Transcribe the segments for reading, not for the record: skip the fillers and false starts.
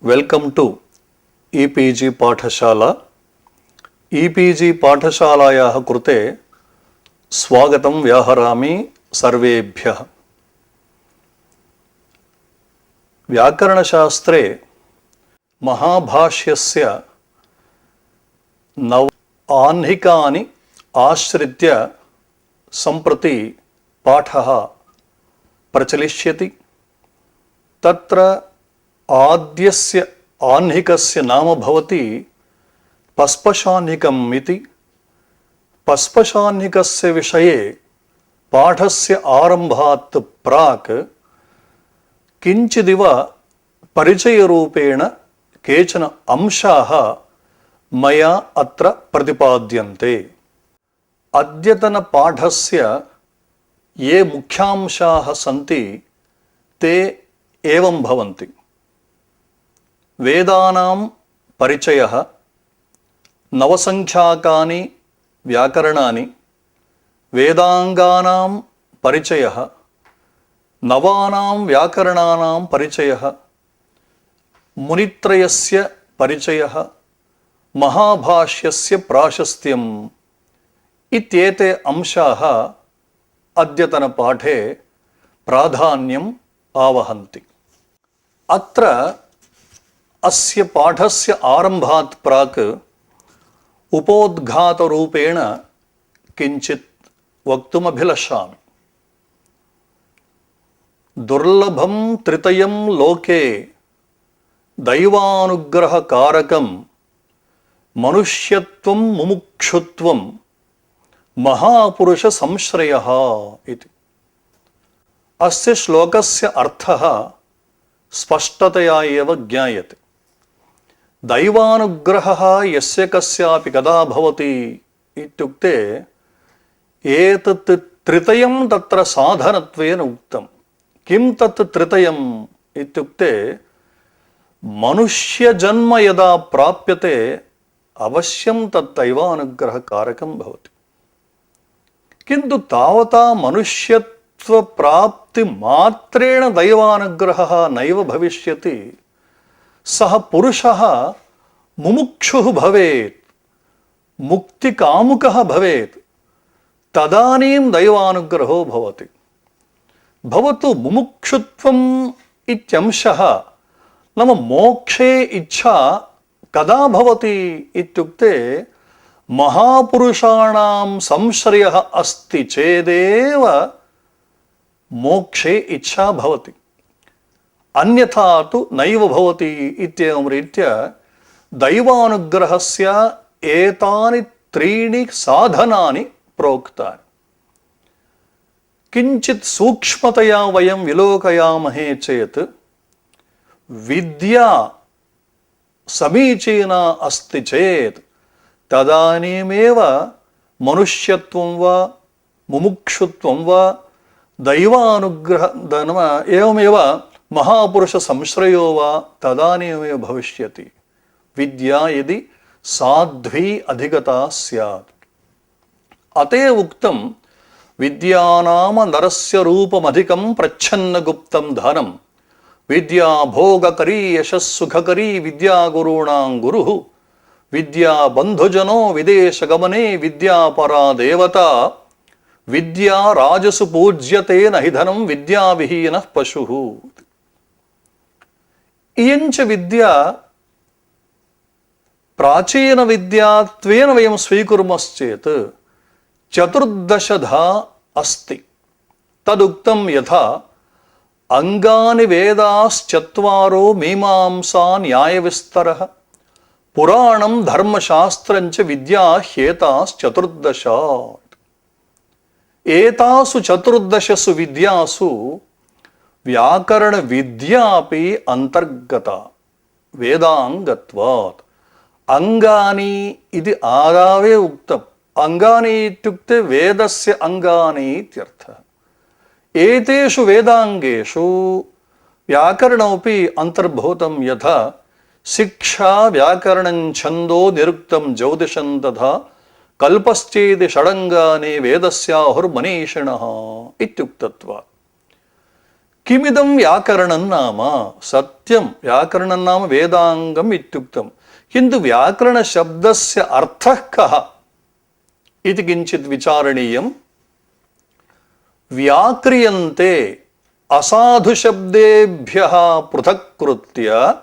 Welcome to EPG పాఠశాల. EPG పాఠశాలాయాः कृते స్వాగతం వ్యాహరామి సర్వేభ్యः. వ్యాకరణశాస్త్రే మహాభాష్యస్య నవ ఆహ్నికాని ఆశ్రిత్య సంప్రతి పాఠः ప్రచలిష్యతి. తత్ర ఆద్యస్య ఆహ్నికస్య నామ భవతి పస్పశాహ్నికం ఇతి. పస్పశాహ్నికస్య విషయే పాఠస్య ఆరంభాత్ ప్రాక్ కించిదివ పరిచయరూపేణ కేచన అంశాः మయా అత్ర ప్రతిపాద్యంతే. అద్యతన పాఠస్య ఏ ముఖ్యాంశాः సంతి తే ఏవం భవంతి. వేదానాం పరిచయః, నవసంఖ్యాకాని వ్యాకరణాని, వేదాంగానాం పరిచయః, నవానాం వ్యాకరణానాం పరిచయః, మునిత్రయస్య పరిచయః, మహాభాష్యస్య ప్రాశస్త్యం ఇత్యేతే అంశాः అద్యతన పాఠే ప్రాధాన్యం ఆవహంతి. అత్ర అస్య పాఠస్య ఆరంభాత్ ప్రాక్ ఉపోద్ఘాతరూపేణ కించిత్ వక్తుమభిలషామి. దుర్లభం త్రితయం లోకే దైవానుగ్రహకారకం మనుష్యత్వం ముముక్షుత్వం మహాపురుష సంశ్రయః ఇతి. అస్య శ్లోకస్య అర్థః స్పష్టతయా ఏవ జ్ఞాయతే. దైవానుగ్రహः యస్య కస్యాపి కదా భవతి ఇత్యుక్తే ఏతత్ త్రితయం తత్ర సాధనత్వేన ఉక్తం. కిం తత్ త్రితయం ఇత్యుక్తే మనుష్యజన్మ యదా ప్రాప్యతే అవశ్యం తత్ దైవానుగ్రహకారకం భవతి. కింటు తావతా మనుష్యత్వప్రాప్తి మాత్రేణ దైవానుగ్రహः నైవ భవిష్యతి. సహ పురుషः ముముక్షుః భవేత్, ముక్తికాముకः భవేత్, తదానీం దైవానుగ్రహో భవతి. భవతు ముముక్షుత్వం ఇత్యంశः నామ మోక్షే ఇచ్ఛా కదా భవతి ఇత్యుక్తే మహాపురుషాణాం సంశ్రయः అస్తి చేదేవ మోక్షే ఇచ్ఛా భవతి, అన్యథా తు నైవ భవతి ఇత్యేవం రీత్యా దైవానుగ్రహస్య ఏతాని త్రీణి సాధనాని ప్రోక్తాని. కించిత్ సూక్ష్మతయా వయం విలోకయామహే చేత్ విద్యా సమీచీనా అస్తి చేత్ తదానీమేవ మనుష్యత్వం వా ముముక్షుత్వం వా దైవానుగ్రహ ఏవమేవ మహాపురుష సంశ్రయో వా తదానీమేవ భవిష్యతి. విద్యా యది సాధ్వీ అధిగతా స్యాత్. అతే ఉక్తం విద్యానామ నరస్య రూపమధికం ప్రచ్ఛన్న గుప్తం ధనం. విద్యా భోగకరీ యశస్సుఖకరీ విద్యా గురూణాం గురుః. విద్యా బంధుజనో విదేశగమనే విద్యా పరా దేవత. విద్యా రాజసు పూజ్యతే నహి ధనం విద్యా విహీనః పశుః. ఇయంచ విద్య ప్రాచీన విద్యాత్వేన వయం స్వీకుర్మశ్చేత్ చతుర్దశధా అస్తి. తదుక్తం యథా అంగాని వేదాశ్చత్వారో మీమాంసా న్యాయవిస్తరః పురాణం ధర్మశాస్త్రంచ విద్యా హ్యేతాశ్చతుర్దశ. ఏతాసు చతుర్దశసు విద్యాసు వ్యాకరణ విద్యాపి అంతర్గత వేదాంగత్వాత్. అంగాని ఇది ఆదావే ఉక్తం. అంగాని ఇత్యుక్తే వేదస్య అంగాని ఇత్యర్థః. ఏతేషు వేదాంగేషు వ్యాకరణమపి అంతర్భూతం. యథా శిక్షా వ్యాకరణం ఛందో నిరుక్తం జ్యోతిషం తథా కల్పశ్చేది షడంగాని వేదస్యాహుర్మనీషిణః ఇత్యుక్తత్వాత్. किमिदं व्याकरणं नाम सत्यं व्याकरणं नाम वेदांगम् इत्युक्तं किन्तु व्याकरणशब्दस्य अर्थः कः इति किञ्चित् विचारणीयं। व्याक्रियन्ते असाधुशब्देभ्यः पृथक्कृत्य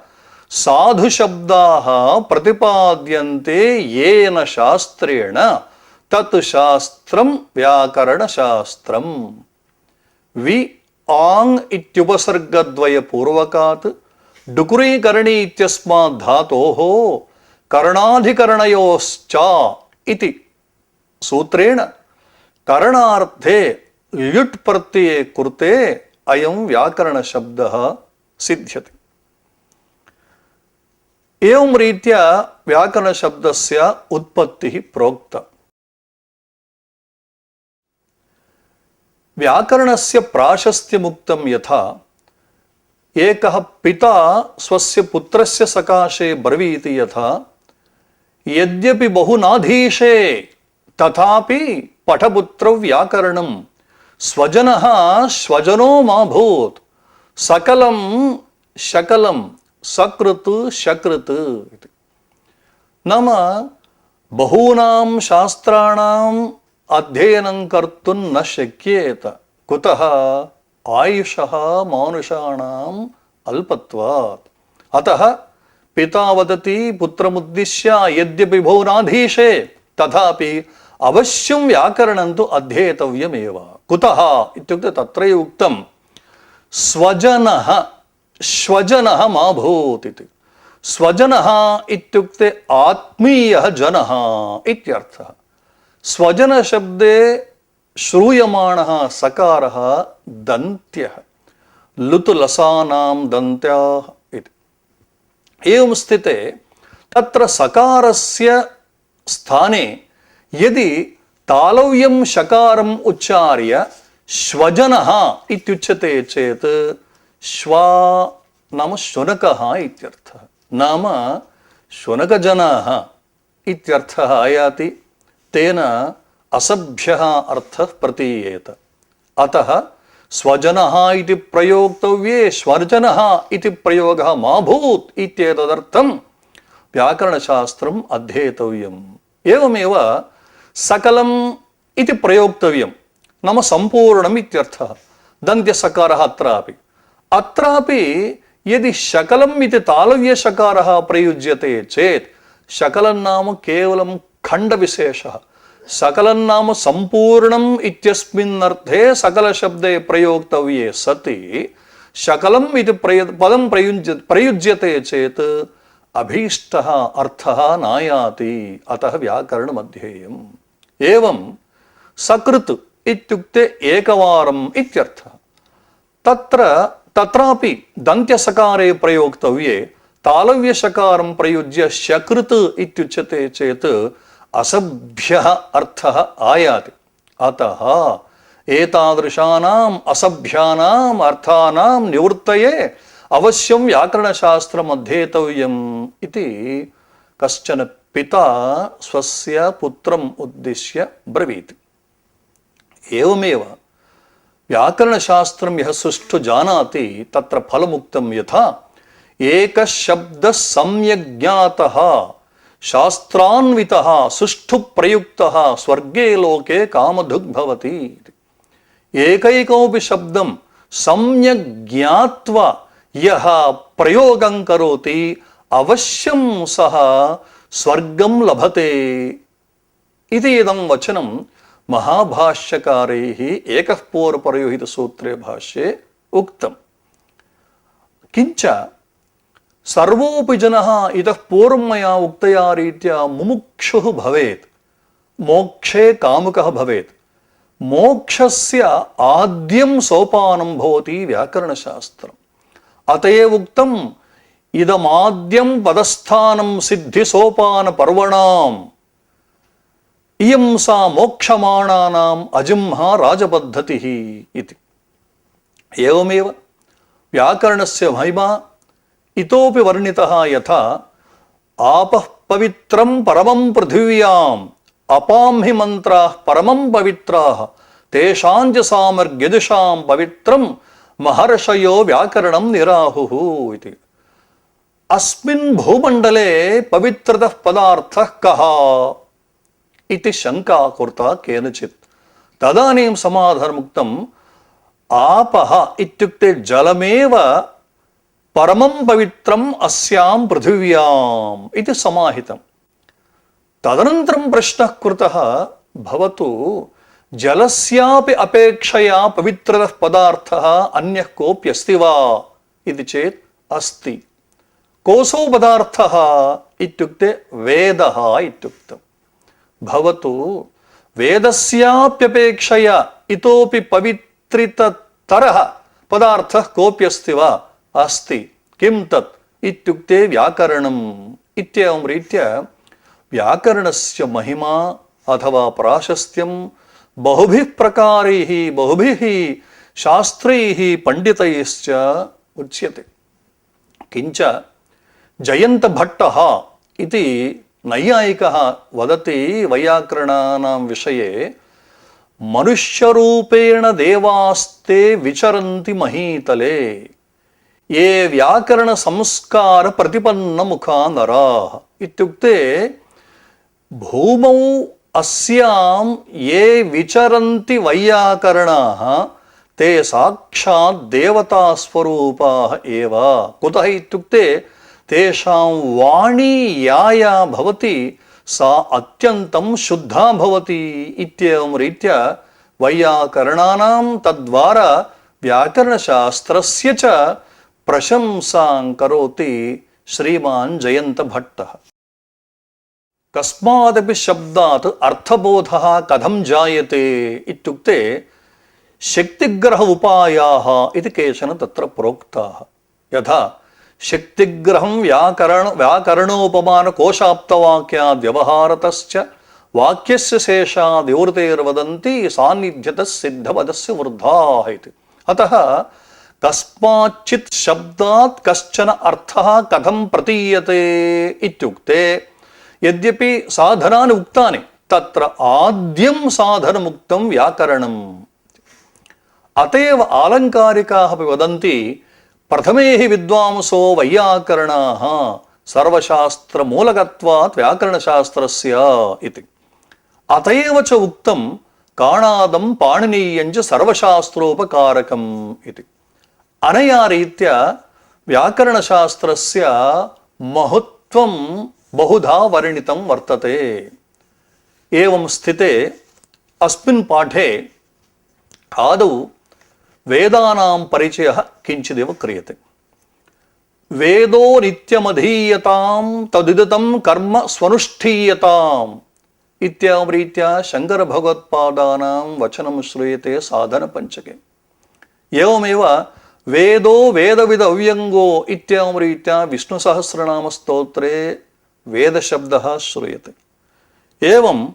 साधुशब्दाः प्रतिपाद्यन्ते येन शास्त्रेण तत् शास्त्रं व्याकरणशास्त्रम्। वि आङ् इत्युपसर्गद्वयपूर्वकात् डुकुरीकरणी इत्यस्मात् धातोः करणाधिकरणयोश्च इति सूत्रेण करणार्थे ल्युट् प्रत्यये कृते अयं व्याकरणशब्दः सिद्ध्यति। एवं रीत्या व्याकरणशब्दस्य उत्पत्तिः प्रोक्ता। व्याकरणस्य प्राशस्त्यमुक्तं यथा एकः पिता स्वस्य पुत्रस्य सकाशे ब्रवीति यथा यद्यपि बहुनाधीशे तथापि पठपुत्रौ व्याकरणं स्वजनः स्वजनो मा भूत् सकलं शकलं सकृत् शकृत् इति। नाम बहूनां शास्त्राणाम् अध्ययनं कर्तुं न शक्येत। कुतः? आयुषः मानुषाणाम् अल्पत्वात्। अतः पिता वदति पुत्रमुद्दिश्य यद्यपि बहुनाधीशे तथापि अवश्यं व्याकरणं तु अध्येतव्यमेव। कुतः इत्युक्ते तत्रैव उक्तं स्वजनः स्वजनः मा भूत् इति। स्वजनः इत्युक्ते आत्मीयः जनः इत्यर्थः। स्वजनशब्दे श्रूयमाणः सकारः दन्त्यः लुतु लसानां दन्त्याः इति। एवं स्थिते तत्र सकारस्य स्थाने यदि तालव्यं शकारम् उच्चार्य श्वजनः इत्युच्यते चेत् श्वा नाम शुनकः इत्यर्थः। नाम शुनकजनाः इत्यर्थः आयाति। तेन असभ्यः अर्थः प्रतीयेत। अतः स्वजनः इति प्रयोक्तव्ये स्वजनः इति प्रयोगः मा भूत् इत्येतदर्थं व्याकरणशास्त्रम् अध्येतव्यम्। एवमेव सकलम् इति प्रयोक्तव्यं नाम सम्पूर्णम् इत्यर्थः। दन्त्यसकारः अत्रापि यदि शकलम् इति तालव्यशकारः प्रयुज्यते चेत् शकलं नाम केवलं खण्डविशेषः। सकलं नाम सम्पूर्णम् इत्यस्मिन् अर्थे सकलशब्दे प्रयोक्तव्ये सति शकलम् इति पदं प्रयुज्यते चेत् अभीष्टः अर्थः नायाति। अतः व्याकरणम् अध्येयम्। एवं सकृत् इत्युक्ते एकवारम् इत्यर्थः। तत्रापि दन्त्यसकारे प्रयोक्तव्ये तालव्यशकारं प्रयुज्य शकृत् इत्युच्यते चेत् असभ्यः अर्थः आयाति। अतः एतादृशानाम् असभ्यानाम् अर्थानां निवृत्तये अवश्यं व्याकरणशास्त्रम् अध्येतव्यम् इति कश्चन पिता स्वस्य पुत्रम् उद्दिश्य ब्रवीति। एवमेव व्याकरणशास्त्रं यः सुष्ठु जानाति तत्र फलमुक्तं यथा एकः शब्दः सम्यक् ज्ञातः शास्त्रान्वितः सुष्ठु प्रयुक्तः स्वर्गे लोके कामधुग् भवति। एकैकमपि शब्दं सम्यक् ज्ञात्वा यः प्रयोगं करोति अवश्यं सः स्वर्गं लभते इति इदं वचनं महाभाष्यकारैः एकः पूर्वपरयोहितसूत्रे भाष्ये उक्तम्। किञ्च सर्वोऽपि जनः इतः पूर्वं मया उक्तया रीत्या मुमुक्षुः भवेत्, मोक्षे कामुकः भवेत्। मोक्षस्य आद्यं सोपानं भवति व्याकरणशास्त्रम्। अत एव उक्तम् इदमाद्यं पदस्थानं सिद्धिसोपानपर्वणाम् इयं सा मोक्षमाणानाम् अजिह्वा राजपद्धतिः इति। एवमेव व्याकरणस्य महिमा इतोपि वर्णितः यथा आपः पवित्रं परमं पृथिव्याम् अपां हि मन्त्राः परमं पवित्राः तेषां च सामर्ग्यजुषां पवित्रं महर्षयो व्याकरणं निराहुः इति। अस्मिन् भूमण्डले पवित्रतः पदार्थः कः इति शङ्का कृता केनचित्। तदानीं समाधानमुक्तम् आपः इत्युक्ते जलमेव परमं पवित्रम् अस्यां पृथिव्याम् इति समाहितम्। तदनन्तरं प्रश्नः कृतः, भवतु जलस्यापि अपेक्षया पवित्रतः पदार्थः अन्यः कोऽपि अस्ति वा इति चेत् अस्ति। कोऽसौ पदार्थः इत्युक्ते वेदः इत्युक्तम्। भवतु वेदस्याप्यपेक्षया इतोपि पवित्रिततरः पदार्थः कोऽपि अस्ति वा? अस्ति। किं तत् इत्युक्ते व्याकरणम्। इत्येवं रीत्या व्याकरणस्य महिमा अथवा प्राशस्त्यं बहुभिः प्रकारैः बहुभिः शास्त्रैः पण्डितैश्च उच्यते। किञ्च जयन्तभट्टः इति नैयायिकः वदति वैयाकरणानां विषये, मनुष्यरूपेण देवास्ते विचरन्ति महीतले ये व्याकरण संस्कार प्रतिपन्न मुखा नराः इत्युक्ते भूमौ अस्यां ये विचरन्ति वैयाकरणाः ते साक्षात् देवतास्वरूपाः एव। कुतः इत्युक्ते तेषां वाणी या भवति सा अत्यन्तं शुद्धा भवति इत्येवं रीत्या वैयाकरणानां तद्वारा व्याकरणशास्त्रस्य च प्रशंसां करोति श्रीमान् जयन्तभट्टः। कस्मादपि शब्दात् अर्थबोधः कथं जायते इत्युक्ते शक्तिग्रह उपायाः इति केचन तत्र प्रोक्ताः। यथा शक्तिग्रहं व्याकरणोपमानकोशाप्तवाक्याद् व्यवहारतश्च वाक्यस्य शेषाद् विवृतेर्वदन्ति सान्निध्यतः सिद्धपदस्य वृद्धाः इति। अतः कस्माच्चित् शब्दात् कश्चन अर्थः कथं प्रतीयते इत्युक्ते यद्यपि साधनानि उक्तानि तत्र आद्यं साधनमुक्तं व्याकरणम्। अत एव आलङ्कारिकाः अपि वदन्ति प्रथमे हि विद्वांसो वैयाकरणाः सर्वशास्त्रमूलकत्वात् व्याकरणशास्त्रस्य इति। अत एव च उक्तं काणादं पाणिनीयं च सर्वशास्त्रोपकारकम् इति। अनया रीत्या व्याकरणशास्त्रस्य महत्त्वं बहुधा वर्णितं वर्तते। एवं स्थिते अस्मिन् पाठे आदौ वेदानां परिचयः किञ्चिदेव क्रियते। वेदो नित्यमधीयतां तदिदतं कर्म स्वनुष्ठीयताम् इत्येवं रीत्या शङ्करभगवत्पादानां वचनं श्रूयते साधनपञ्चके। एवमेव वेदो वेदविद अव्यङ्गो इत्येवं रीत्या विष्णुसहस्रनामस्तोत्रे वेदशब्दः श्रूयते। एवं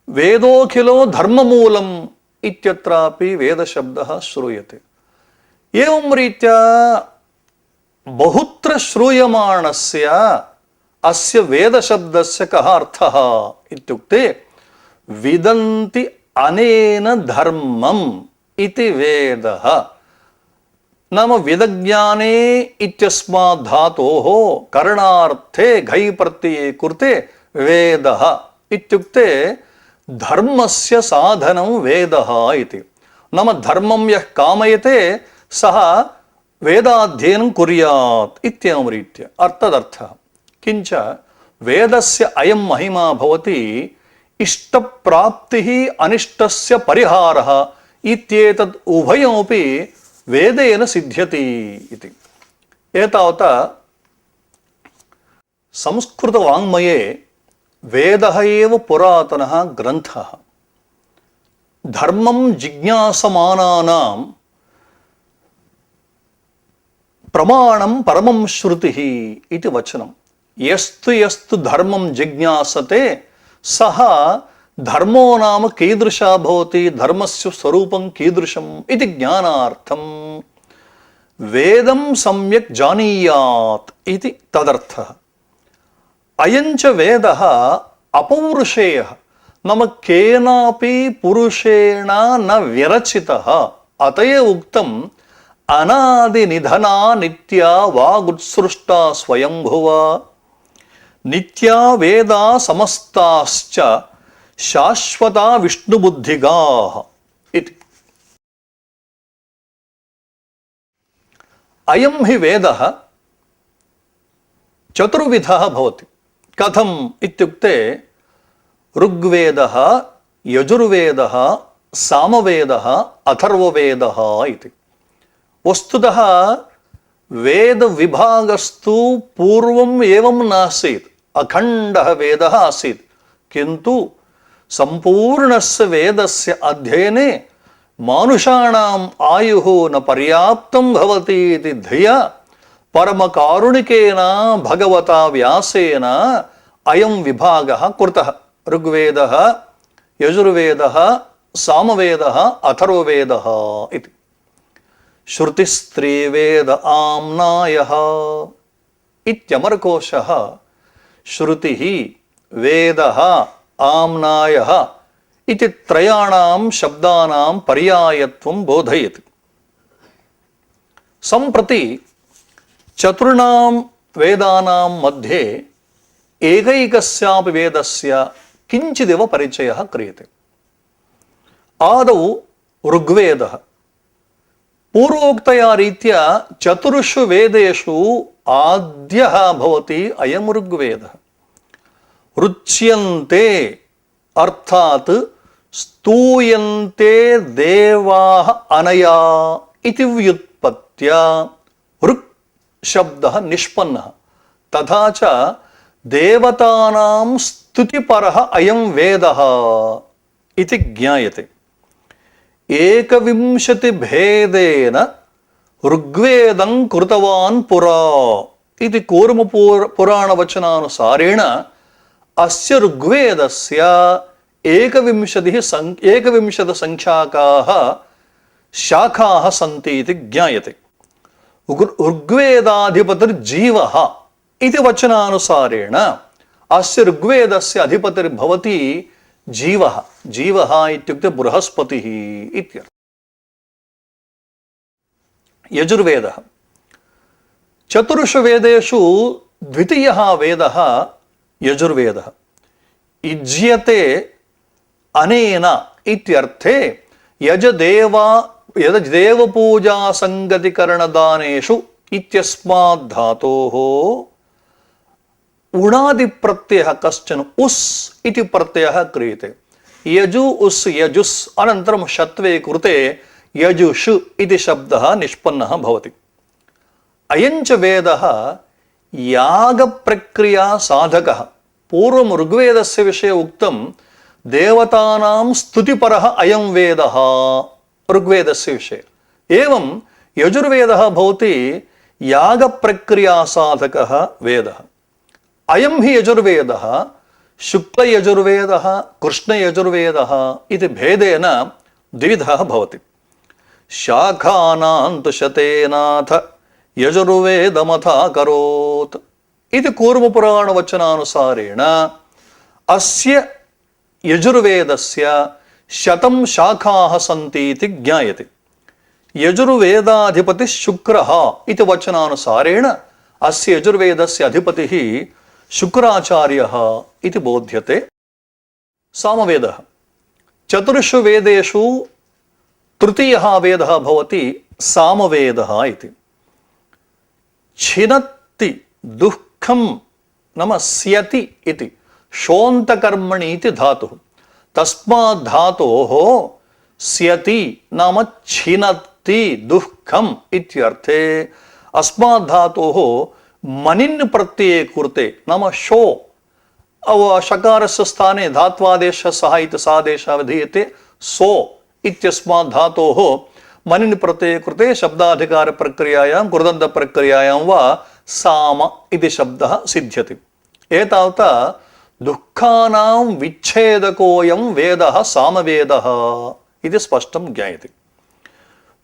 वेदोऽखिलो धर्ममूलम् इत्यत्रापि वेदशब्दः श्रूयते। एवं रीत्या बहुत्र श्रूयमाणस्य अस्य वेदशब्दस्य कः अर्थः इत्युक्ते विदन्ति अनेन धर्मम् इति वेदः। नाम विदज्ञाने इत्यस्मात् धातोः करणार्थे घै प्रत्यये कृते वेदः इत्युक्ते धर्मस्य साधनं वेदः इति। नाम धर्मं यः कामयते सः वेदाध्ययनं कुर्यात् इत्येवं रीत्या अर्थदर्थः। किञ्च वेदस्य अयं महिमा भवति इष्टप्राप्तिः अनिष्टस्य परिहारः इत्येतद् उभयमपि वेदेन सिद्ध्यति इति। एतावता संस्कृतवाङ्मये वेदः एव पुरातनः ग्रन्थः। धर्मं जिज्ञासमानानां प्रमाणं परमं श्रुतिः इति वचनं। यस्तु यस्तु धर्मं जिज्ञासते सः धर्मो नाम कीदृशः भवति, धर्मस्य स्वरूपं कीदृशम् इति ज्ञानार्थं वेदं सम्यक् जानीयात् इति तदर्थः। अयञ्च वेदः अपौरुषेयः, नाम केनापि पुरुषेण न विरचितः। अत एव उक्तम् అనాది నిధనా నిత్యా వాగుత్సృష్టా స్వయంభువా నిత్యా వేదా సమస్తాశ్చ శాశ్వత విష్ణుబుద్ధిగా ఇది. అయం హి వేదః చతుర్విధः భవతి. కథం ఇత్యుక్తే ఋగ్వేదः, యజుర్వేదः, సామవేదः, అథర్వవేదः ఇది. వస్తుతः వేద విభాగస్తు పూర్వం ఏవం నాసీత్, అఖండः వేదः ఆసీత్. కింటు సంపూర్ణస్య వేదస్య అధ్యయనే మానుషాణం ఆయుః న పర్యాప్తం భవతి ఇది ధియా పరమకారుణికేన భగవతా వ్యాసేన అయం విభాగः కృతः. ఋగ్వేదः, యజుర్వేదः, సామవేదः, అథర్వవేదः ఇది. శృతిస్త్రీవేద ఆమ్నాయః ఇత్యమరకోశः శృతిః వేదः ఆమ్నాయః ఇది త్రయాణం శబ్దానాం పర్యాయత్వం బోధయతి. సంప్రతి చతుర్ణాం వేదానాం మధ్యే ఏకైకస్యాపి వేదస్య కించిదివ పరిచయः క్రియతే. ఆదౌ ఋగ్వేదः. పూర్వోక్తయా రీత్యా చతుర్షు వేదేషు ఆద్యः భవతి అయం ఋగ్వేదः. రుచ్యంతే అర్థాత్ స్తూయంతే దేవాః అనయా ఇతి వ్యుత్పత్త్యా ఋక్ శబ్దः నిష్పన్నः. తథా చ దేవతానాం స్తుతిపరः అయం వేదः ఇతి జ్ఞాయతే. ఏకవింశతి భేదేన ఋగ్వేదం కృతవాన్ పురా ఇది కూర్మ పురాణ వచనానుసారేణ అస్య ఋగ్వేదస్య ఏకవింశతి సంఖ్యాకాः శాఖాः సంతి ఇది జ్ఞాయతే. ఋగ్వేదాధిపతిర్జీవः ఇది వచనానుసారేణ అస్య ఋగ్వేదస్య అధిపతిర్భవతి జీవः. జీవः ఇత్యుక్తే బృహస్పతిः ఇత్యర్థः. యజుర్వేదः. చతుర్షు వేదేషు ద్వితీయः వేదः యజుర్వేదः. యుజ్యతే అనేన ఇత్యర్థే యజదేవపూజా సంగతికరణదానేషు ఇత్యస్మాద్ ధాతోః ఉణాది ప్రత్యయः కశ్చన ఉస్ ఇతి ప్రత్యయः క్రియతే. యజు ఉస్ యజుస్ అనంతరం షత్వే కృతే యజుషు ఇది శబ్దः నిష్పన్నः భవతి. అయం చ వేదः యాగ ప్రక్రియా సాధకः. పూర్వం ఋగ్వేదస్య విషये ఉక్తం దేవతానాం స్తుతిపరः అయం వేదः ఋగ్వేదస్య విషये. ఏవం యజుర్వేదः భవతి యాగ ప్రక్రియా సాధకः వేదः. అయం హి యజుర్వేదः శుక్లయజుర్వేదः కృష్ణయజుర్వేదः ఇది భేదేన ద్విధः భవతి. శాఖానాం తు శతేనాథ యజుర్వేదమథాకరోత్ ఇది కూర్మపురాణవచనానుసారేణ అస్య యజుర్వేదస్య శతం శాఖాः సంతి ఇది జ్ఞాయతే. యజుర్వేదాధిపతి శుక్రः ఇది వచనానుసారేణ అస్య యజుర్వేదస్య అధిపతిः శుక్రాచార్యः ఇది బోధ్యతే. సామవేదः. చతుర్షు వేదేషు తృతీయः వేదः భవతి సామవేదः ఇతి. ఛినత్తి దుఃఖం నమస్యతి ఇది శోంతకర్మణి ఇది ధాతుః. తస్మాత్ ధాతోః స్యతి నామ ఛినత్తి దుఃఖం ఇత్యర్థే. అస్మాత్ ధాతోః మనిన్ ప్రత్యయే కృతే నామ షో షకారస్య స్థానే ధాత్వాదేశः సహ ఇతి సాదేశः విధీయతే. సో ఇత్యస్మాత్ ధాతోః మనిన్ ప్రత్యయే కృతే శబ్దాధికార ప్రక్రియాయాం కృదంత ప్రక్రియాయాం వా సామ ఇది శబ్దः సిద్ధ్యతి. ఏతావతా దుఃఖానాం విచ్ఛేదకోయం వేదः సామవేదः ఇది స్పష్టం జ్ఞాయతే.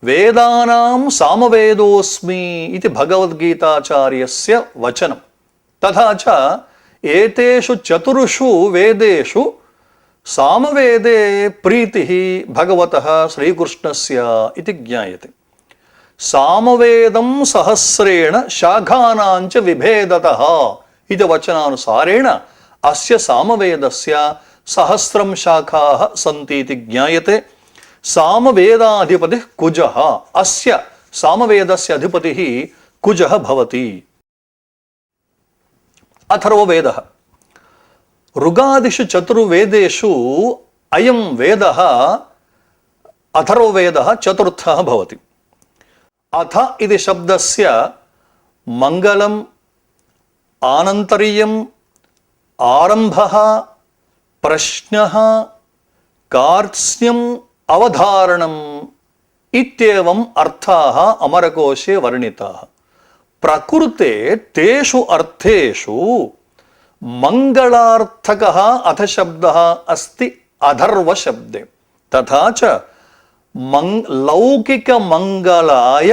వేదానాం సామవేదోస్మి ఇది భగవద్గీతాచార్యస్య వచనం. తథా చ ఏతేషు చతుర్షు వేదేషు సామవేదే ప్రీతిః భగవతః శ్రీకృష్ణస్య ఇది జ్ఞాయతే. సామవేదం సహస్రేణ శాఖానాంచ విభేదతః ఇది వచనానుసారేణ అస్య సామవేదస్య సహస్రం శాఖాః సంతి ఇతి జ్ఞాయతే. సామవేదాధిపతిః కుజః, అస్య సామవేదస్య అధిపతిః కుజః భవతి. అథర్వవేదః. ఋగాదిషు చతుర్వేదేషు అయం వేదః అథర్వవేదः చతుర్థः భవతి. అథ ఇది శబ్దస్య మంగళం, ఆనంతర్యం, ఆరంభః, ప్రశ్నః, కార్త్స్యం, అవధారణం ఇత్యేవం అర్థాः అమరకోశే వర్ణితాः. ప్రకృతే తేషు అర్థేషు మంగళార్థకः అథ శబ్దः అస్తి అథర్వ శబ్దే. తథా చ లౌకిక మంగళాయ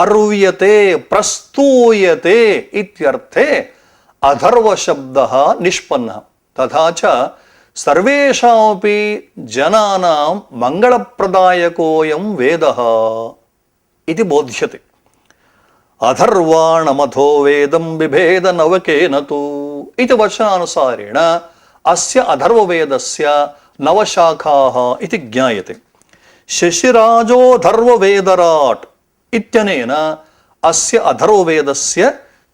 అర్వ్యతే ప్రస్తూయతే ఇత్యర్థే అథర్వ శబ్దः నిష్పన్నः. తథా చ సర్వేషామపి జనానాం మంగళప్రదాయకోయం వేదః ఇది బోధ్యతే. అథర్వాణమథో వేదం బిభేద నవకేన తు ఇది వచనానుసారేణ అస్య అథర్వవేదస్య నవశాఖాః ఇది జ్ఞాయతే. శశిరాజోధర్వవేదరాట్ ఇత్యనేన అస్య అథర్వవేదస్య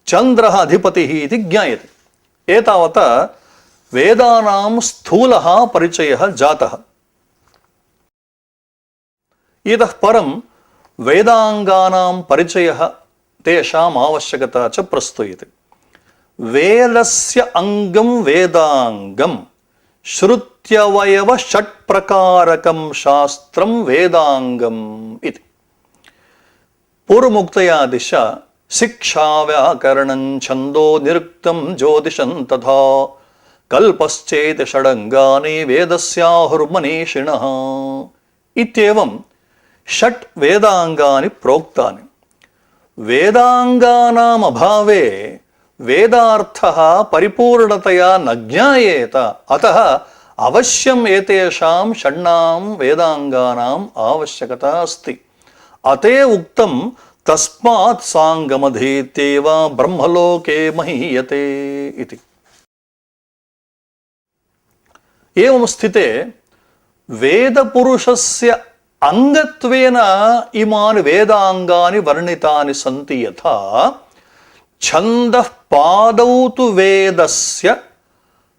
చంద్రః అధిపతిః ఇది జ్ఞాయతే. ఏతావతా వేదానాం స్థూలः పరిచయः జాతः. ఇతః పరం వేదాంగానాం పరిచయः తేషాం ఆవశ్యకతా చ ప్రస్తూయతే. వేదస్య అంగం వేదాంగం శ్రుత్యవయవ షట్ప్రకారకం శాస్త్రం వేదాంగం ఇది. పూర్వముక్తయా దిశ శిక్షా వ్యాకరణం ఛందో నిరుక్తం జ్యోతిషం తథా కల్పశ్చేతి షడంగాని వేదస్యాహుర్మనీషిణః ఇత్యేవం షట్ వేదాంగాని ప్రోక్తాని. వేదాంగానాం అభావే వేదార్థః పరిపూర్ణతయా న జ్ఞాయేత. అతః అవశ్యం ఏతేషాం షణ్ణాం వేదాంగానాం ఆవశ్యకతా అస్తి. అతే ఉక్తం తస్మాత్ సాంగమధీత్యేవ బ్రహ్మలోకే మహీయతే ఇతి. ఏవం స్థితే వేదపురుషస్య అంగత్వేన ఇమాని వేదాంగాని వర్ణితాని సంతి యథా ఛందః పాదౌ తు వేదస్య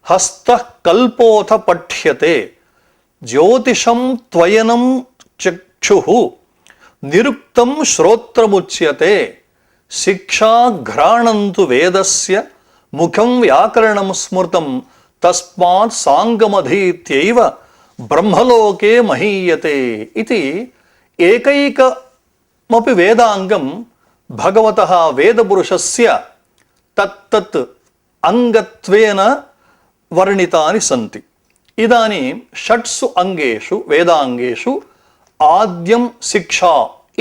హస్తః కల్పోథ పఠ్యతే జ్యోతిషం త్వయనం చక్షుః నిరుక్తం శ్రోత్రముచ్యతే శిక్షాఘ్రాణం తు వేదస్య ముఖం వ్యాకరణం స్మృతం తస్మాత్ సాంగమధీత్యైవ బ్రహ్మలోకే మహీయతే ఇది. ఏకైకమపి వేదాంగం భగవతః వేదపురుషస్య తత్తత్ అంగత్వేన వర్ణితాని సంతి. ఇదానీం షట్సు అంగేషు వేదాంగేషు ఆద్యం శిక్షా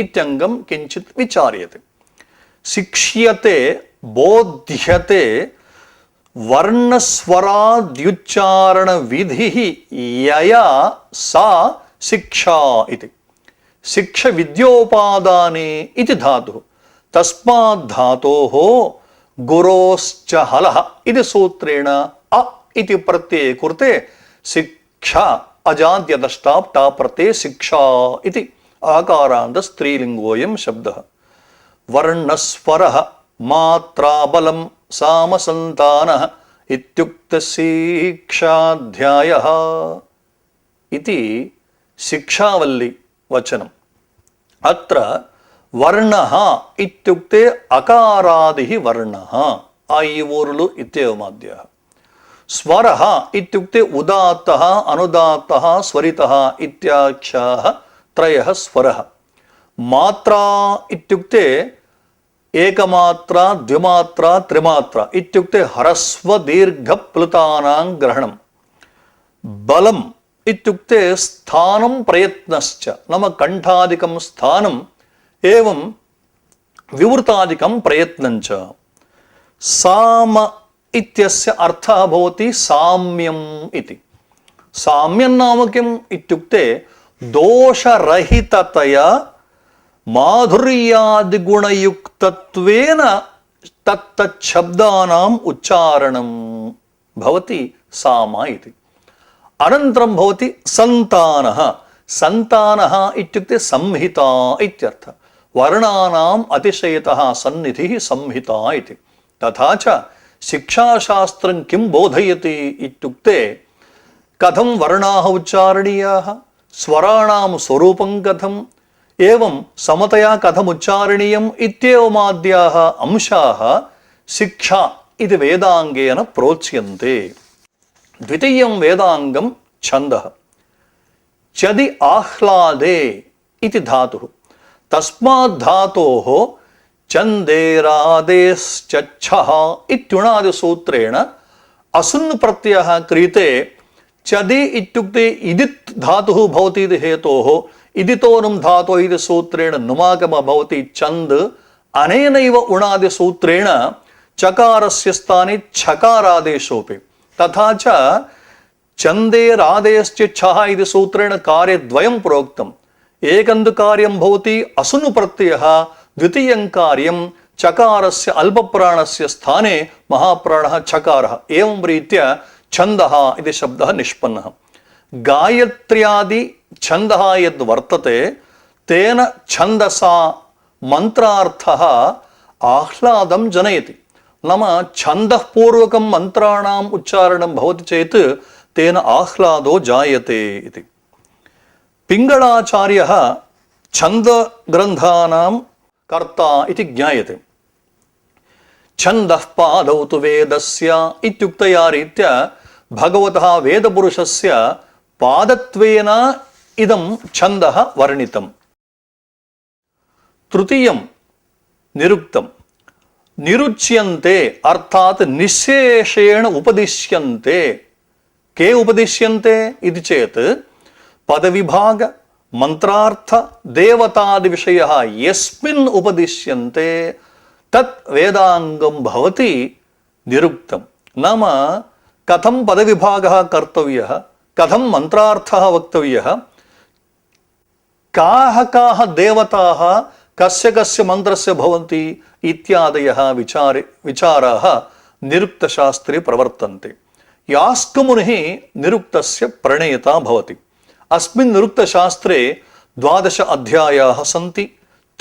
ఇత్యంగం కించిత్ విచార్యతే. శిక్ష్యతే బోధ్యతే వర్ణస్వరాద్యుచ్చారణ విధి యయా సా శిక్షా ఇది. శిక్ష విద్యోపాదానే ఇది ధాతు. తస్మాత్ ధాతోః గురోశ్చ హలః ఇది సూత్రేణ అ ఇది ప్రత్యయ కృతే శిక్షా అజాద్యదష్టాప్ టా ప్రత్యయ శిక్షా ఇది ఆకారాంత స్త్రీలింగోయం శబ్దః. వర్ణస్వరః మాత్రాబలం సామసంతానః ఇత్యుక్త శిక్షాధ్యాయః ఇది శిక్షావల్లి వచనం. అత్ర వర్ణః ఇత్యుక్తే అకారాదిః వర్ణః ఆ ఈ ఊరులు ఇత్యేవమాద్యః. స్వరః ఇత్యుక్తే ఉదాత్తః అనుదాత్తః స్వరితః ఇత్యాఖ్యాః త్రయః స్వరః. మాత్రా ఇత్యుక్తే ఏకమాత్ర ద్విమాత్ర త్రిమాత్ర ఇత్యుక్తే హ్రస్వ దీర్ఘ ప్లుతానాం గ్రహణం. బలం ఇత్యుక్తే స్థానం ప్రయత్నశ్చ నమ కంఠాదికం స్థానం ఏవం వివృతాదికం ప్రయత్నంచ. సామ ఇత్యస్య అర్థः భవతి సామ్యం ఇతి. సామ్యం నామ కిం ఇత్యుక్తే దోషరహితతయా మాధుర్యాదిగుణయుక్తత్వేన తత్తశబ్దానాం ఉచ్చారణం భవతి సామ ఇది. అనంతరం భవతి సంతానః. సంతానః ఇత్యుక్తే సంహిత ఇత్యర్థ. వర్ణానాం అతిశయతః సన్నిధిః సంహిత ఇది. తథా చ శిక్షాశాస్త్రం కిం బోధయతి ఇత్యుక్తే కథం వర్ణాః ఉచ్చారణీయాః, స్వరాణాం స్వరూపం కథం, ఏవం సమతయా కథముచ్చారణీయం ఇత్యేవమాద్యాః అంశాః శిక్షా ఇది వేదాంగేన ప్రోచ్యంతే. ద్వితీయం వేదాంగం ఛందః. చది ఆహ్లాదే ఇది ధాతుః. తస్మాత్ ధాతోః చందేరాదేశ్చచ్ఛః ఇత్యుణాది సూత్రేణ అసున్ ప్రత్యయః క్రియతే. చది ఇత్యుక్తే ఇదిత్ ధాతుః భవతి ఇది హేతోః. ఇదితోనం ధాతో ఇది సూత్రేణ నుమాగమ భవతి చంద్. అనేనైవ ఉణాది సూత్రేణ చకారస్య స్థానే ఛకారాదేశోపి. తథా చ చందేరాదేశ్చచ్ఛః ఇది సూత్రేణ కార్యద్వయం ప్రోక్తం. ఏకందు కార్యం భవతి అసును ప్రత్యయః, ద్వితీయం కార్యం చకారస్య అల్పప్రాణస్య స్థానే మహాప్రాణః చకారः. ఏవం రీత్యా ఛందః ఇది శబ్దः నిష్పన్నः. గాయత్ర్యాది ఛందః యద్ వర్తతే తేన ఛందసా మంత్రార్థః ఆహ్లాదం జనయతి. నామ ఛందః పూర్వకం మంత్రాణాం ఉచ్చారణం భవతి చేత్ తేన ఆహ్లాదో జాయతే ఇది. పింగళాచార్యः ఛంద గ్రంథానాం కర్త ఇది జ్ఞాయతే. ఛందః పాదౌ తు వేదస్య ఇత్యుక్తయా రీత్యా భగవతః వేదపురుషస్య పాదత్వేన ఇదం ఛందః వర్ణితం. తృతీయం నిరుక్తం. నిరుచ్యంతే అర్థాత్ నిశేషేణ ఉపదిశ్యంతే. కే ఉపదిశ్యంతే ఇది చేత్ పదవిభాగ మంత్రార్థ దేవతాది విషయః యస్మిన్ ఉపదిశ్యంతే తత్ వేదాంగం భవతి నిరుక్తం. నామ కథం పదవిభాగः కర్తవ్యः, కథం మంత్రార్థः వక్తవ్యः, కాః కాః దేవతాः కస్య కస్య మంత్రస్య భవంతి ఇత్యాదయः విచారాः నిరుక్తశాస్త్రే ప్రవర్తంతే. యాస్కమునిః నిరుక్తస్య ప్రణేతా భవతి. అస్మిన్ నిరుక్తశాస్త్రే 12 అధ్యాయాः సంతి.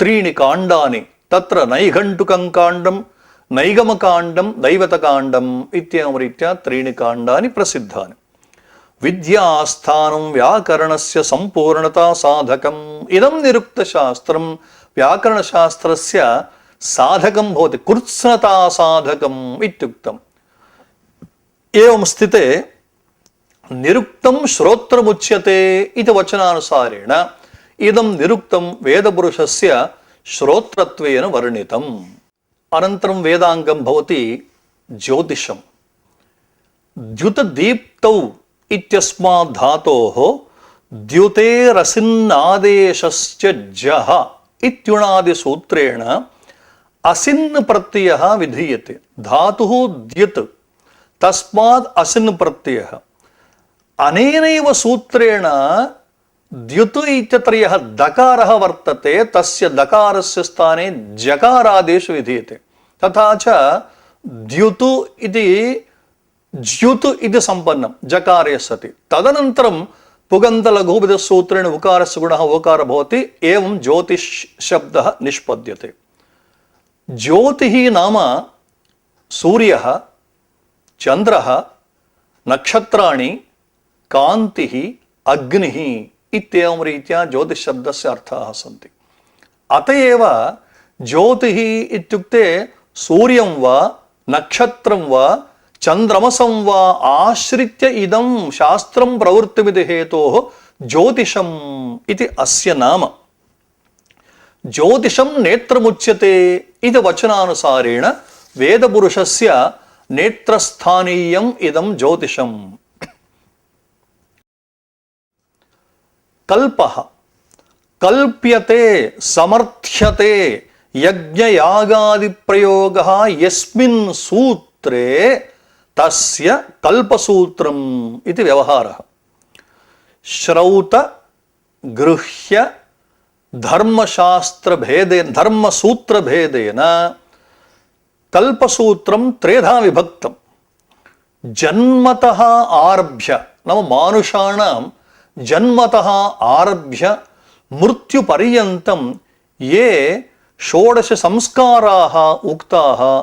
3 కాండాని. తత్ర నైఘంటుకం కాండం, నైగమకాండం, దైవతకాండం ఇత్యేవం రీత్యా 3 కాండాని ప్రసిద్ధాని. విద్యాస్థానం వ్యాకరణస్య సంపూర్ణతా సాధకం. ఇదం నిరుక్తశాస్త్రం వ్యాకరణశాస్త్రస్య సాధకం భవతి. కృత్స్నతా సాధకం ఇత్యుక్తం. ఏవం స్థితే నిరుక్తం శ్రోత్రముచ్యతే ఇది వచనానుసారేణ ఇదం నిరుక్తం వేదపురుషస్య శ్రోత్రత్వేన వర్ణితం. అనంతరం వేదాంగం భవతి జ్యోతిషం. ద్యుతదీప్తౌ ఇత్యస్మాత్ ధాతోః ద్యుతేరసిన్నాదేశస్య జః ఇత్యుణాది సూత్రేణ అసిన్ ప్రత్యయః విధీయతే. ధాతుః ద్యుత్ తస్మాత్ అసిన్ ప్రత్యయః. అనేనైవ సూత్రేణ ద్యుత్ ఇత్యత్ర యః దకారः వర్తతే తస్య దకారస్య స్థానే జకారాదేశు విధీయతే. తథా చ ద్యుత్ ఇది జ్యుత్ ఇది సంపన్నం జకారే సతి. తదనంతరం పుగంతలఘూపద సూత్రేణ ఉకారస్య గుణः ఓకార భవతి. ఏవం జ్యోతిష్ శబ్దः నిష్పద్యతే. జ్యోతిః నామ సూర్యः, చంద్రः, నక్షత్రాణి, కాంతిః, అగ్నిః ఇత్యేవం రీత్యా జ్యోతిష్ శబ్దస్య అర్థాः సంతి. అత ఏవ జ్యోతిః ఇత్యుక్తే సూర్యం వా నక్షత్రం వా చంద్రమసం వా ఆశ్రిత్య ఇదం శాస్త్రం ప్రవృత్తిమితి హేతోః జ్యోతిషం ఇది అస్య నామ. జ్యోతిషం నేత్రముచ్యతే ఇది వచనానుసారేణ వేదపురుషస్య నేత్రస్థానీయం ఇదం జ్యోతిషం. కల్పః కల్ప్యతే సమర్థ్యతే యజ్ఞయాగాది ప్రయోగః యస్మిన్ సూత్రే తస్య కల్పసూత్రం ఇది వ్యవహారः. శ్రౌత గృహ్య ధర్మసూత్రభేదేన కల్పసూత్రం త్రేధా విభక్తం. జన్మతః ఆరభ్య నామ మానుషాణం జన్మతః ఆరభ్య మృత్యుపర్యంతం ఏ షోడశ సంస్కారాः ఉక్తాः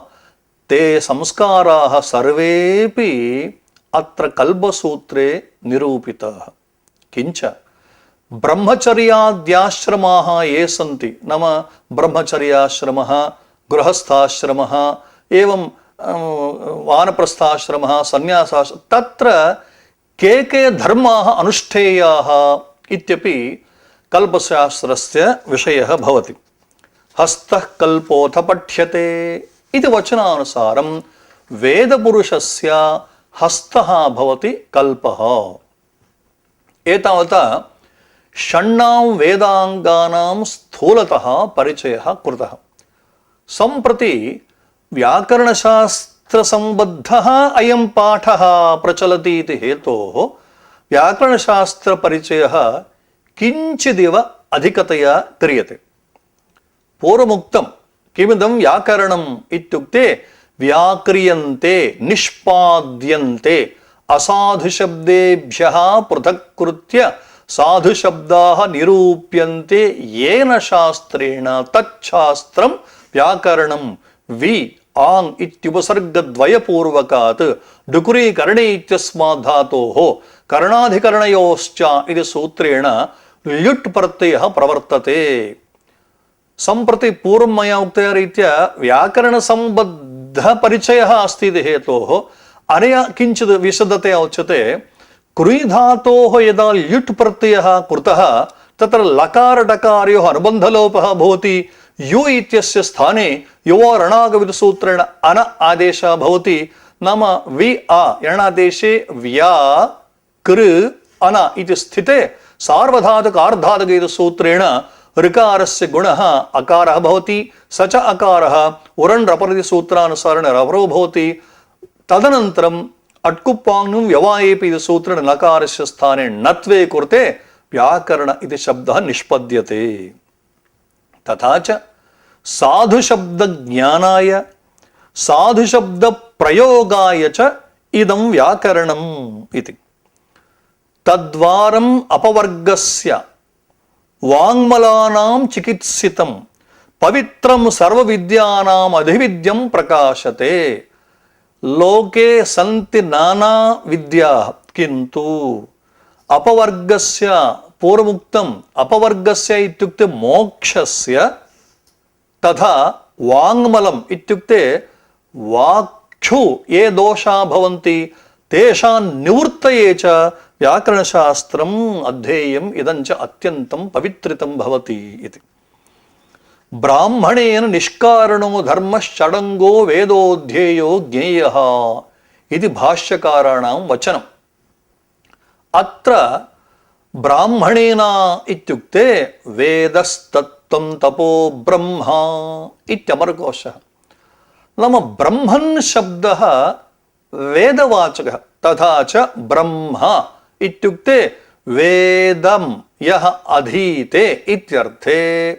తే సంస్కారాः సర్వేపి అత్ర కల్పసూత్రే నిరూపితాः. కించ బ్రహ్మచర్యాద్యాశ్రమాः ఏ సంతి నామ బ్రహ్మచర్యాశ్రమः, గృహస్థాశ్రమः, ఏవం వానప్రస్థాశ్రమः, సన్యాసాశ్రమः, తత్ర के के धर्माः अनुष्ठेयाः इत्यपि कल्पशास्त्रस्य विषयः भवति. हस्तः कल्पोऽथ पठ्यते इति वचनानुसारं वेदपुरुषस्य हस्तः भवति कल्पः. एतावता षण्णां वेदाङ्गानां स्थूलतः परिचयः कृतः. सम्प्रति व्याकरणशास्त्रसम्बद्धः अयं पाठः प्रचलति इति हेतोः व्याकरणशास्त्रपरिचयः किञ्चिदिव अधिकतया क्रियते. पूर्वमुक्तं किमिदं व्याकरणम् इत्युक्ते व्याक्रियन्ते, निष्पाद्यन्ते, असाधुशब्देभ्यः पृथक्कृत्य साधुशब्दाः निरूप्यन्ते येन शास्त्रेण तच्छास्त्रं व्याकरणं वि आंग इत्युपसर्गद्वयपूर्वकात् डुकुरीकरणे इत्यस्मात् धातोः करणाधिकरणयोश्च इति सूत्रेण ल्युट् प्रत्ययः प्रवर्तते. सम्प्रति पूर्वं मया उक्तया रीत्या व्याकरणसम्बद्धपरिचयः अस्ति इति हेतोः अनया किञ्चित् विशदतया उच्यते. कृञ् धातोः यदा ल्युट् प्रत्ययः कृतः तत्र लकारडकारयोः अनुबन्धलोपः भवति. यु इत्यस्य स्थाने युवरणागविसूत्रेण अन आदेशः भवति. नाम वि आ यणादेशे व्या कृ अन इति स्थिते सार्वधातुक सूत्रेण ऋकारस्य गुणः अकारः भवति. स च अकारः उरण् रपरिति सूत्रानुसारेण रवरो भवति. तदनन्तरम् अट्कुप्पाङ्गुं व्यवायेपि इति सूत्रेण नकारस्य स्थाने णत्वे कृते व्याकरण इति शब्दः निष्पद्यते. तथा च साधुशब्दज्ञानाय साधुशब्दप्रयोगाय च इदं व्याकरणम् इति. तद्वारम् अपवर्गस्य वाङ्मलानां चिकित्सितं पवित्रं सर्वविद्यानाम् अधिविद्यं प्रकाशते. लोके सन्ति नाना विद्याः किन्तु अपवर्गस्य पूर्वमुक्तम् अपवर्गस्य इत्युक्ते मोक्षस्य तथा वाङ्मलम् इत्युक्ते वाक्षु ये दोषाः भवन्ति तेषां निवृत्तये च व्याकरणशास्त्रम् अध्येयम् इदं च अत्यन्तं पवित्रितं भवति इति. ब्राह्मणेन निष्कारणो धर्मश्चडङ्गो वेदोऽध्येयो ज्ञेयः इति भाष्यकाराणां वचनम्. अत्र ब्राह्मणेन इत्युक्ते वेदस्तत्त्वं तपो ब्रह्म इत्यमरकोशः. नाम ब्रह्मन् शब्दः वेदवाचकः. तथा च ब्रह्म इत्युक्ते वेदं यः अधीते इत्यर्थे.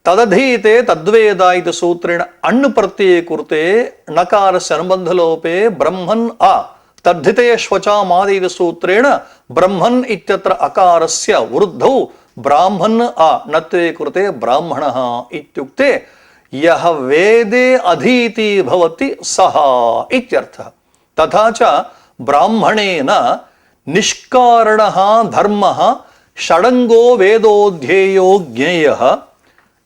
तदधीते तद्वेद इति सूत्रेण अण् प्रत्यये कृते नकारस्य अनुबन्धलोपे ब्रह्मन् अ तद्धिते श्वचामादि इति सूत्रेण ब्रह्मन् इत्यत्र अकारस्य वृद्धौ ब्राह्मन् अ नत्वे कृते ब्राह्मणः इत्युक्ते यः वेदे अधीति भवति सः इत्यर्थः. तथा च ब्राह्मणेन निष्कारणः धर्मः षडङ्गो वेदोऽध्येयो ज्ञेयः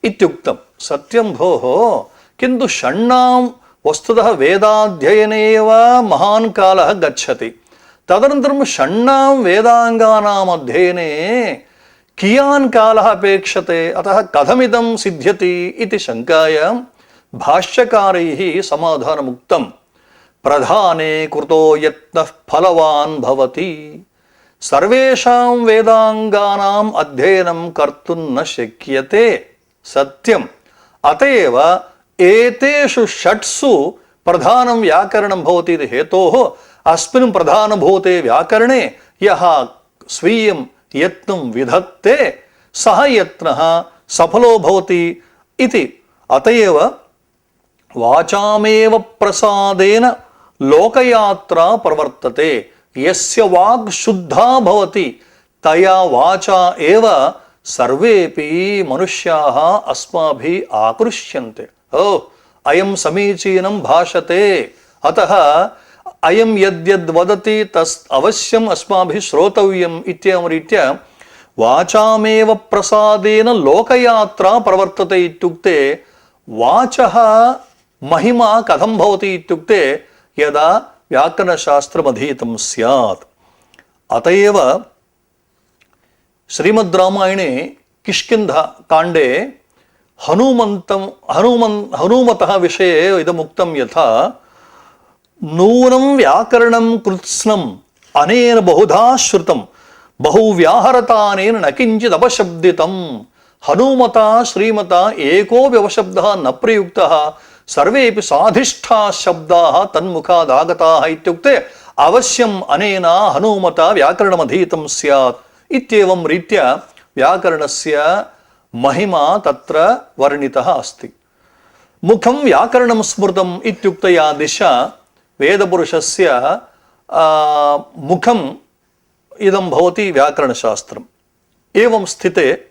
इत्युक्तं. सत्यं भोः, किन्तु षण्णां वस्तुतः वेदाध्ययने एव महान् कालः गच्छति. तदनन्तरं षण्णां वेदाङ्गानाम् अध्ययने कियान् कालः अपेक्षते, अतः कथमिदं सिद्ध्यति इति शङ्कायां भाष्यकारैः समाधानमुक्तं. प्रधाने कृतो यत्नः फलवान् भवति. सर्वेषां वेदाङ्गानाम् अध्ययनं कर्तुं न शक्यते. सत्यम्. अतएव एतेषु षट्सु प्रधानं व्याकरणं भवति इति हेतोः अस्मिन् प्रधानभूते व्याकरणे यः स्वीयं यत्नं विधत्ते सः यत्नः सफलो भवति इति। अत एव वाचामेव प्रसादेन लोकयात्रा प्रवर्तते। यस्य वाक् शुद्धा भवति तया वाचा एव सर्वेपि मनुष्याः अस्माभिः आकृष्यन्ते। ओह, अयं समीचीनं भाषते, अतः अयं यद्यद् वदति तस् अवश्यम् अस्माभिः श्रोतव्यम् इत्येवं रीत्या वाचामेव प्रसादेन लोकयात्रा प्रवर्तते इत्युक्ते वाचः महिमा कथं भवति इत्युक्ते यदा व्याकरणशास्त्रमधीतं स्यात्। अत एव श्रीमद्रामायणे किष्किन्धाकाण्डे हनुमतः विषये इदमुक्तं यथा नूनं व्याकरणं कृत्स्नम् अनेन बहुधा श्रुतं बहुव्याहरतानेन न किञ्चिदपशब्दितं। हनुमता श्रीमता एको व्यवशब्दः न प्रयुक्तः सर्वेपि साधिष्ठा शब्दाः तन्मुखादागताः इत्युक्ते अवश्यम् अनेन हनुमता व्याकरणमधीतं स्यात् इत्येवं रीत्या व्याकरणस्य महिमा तत्र वर्णितः अस्ति। मुखं व्याकरणं स्मृतम् इत्युक्तया दिशा वेदपुरुषस्य मुखम् इदं भवति व्याकरणशास्त्रम्। एवं स्थिते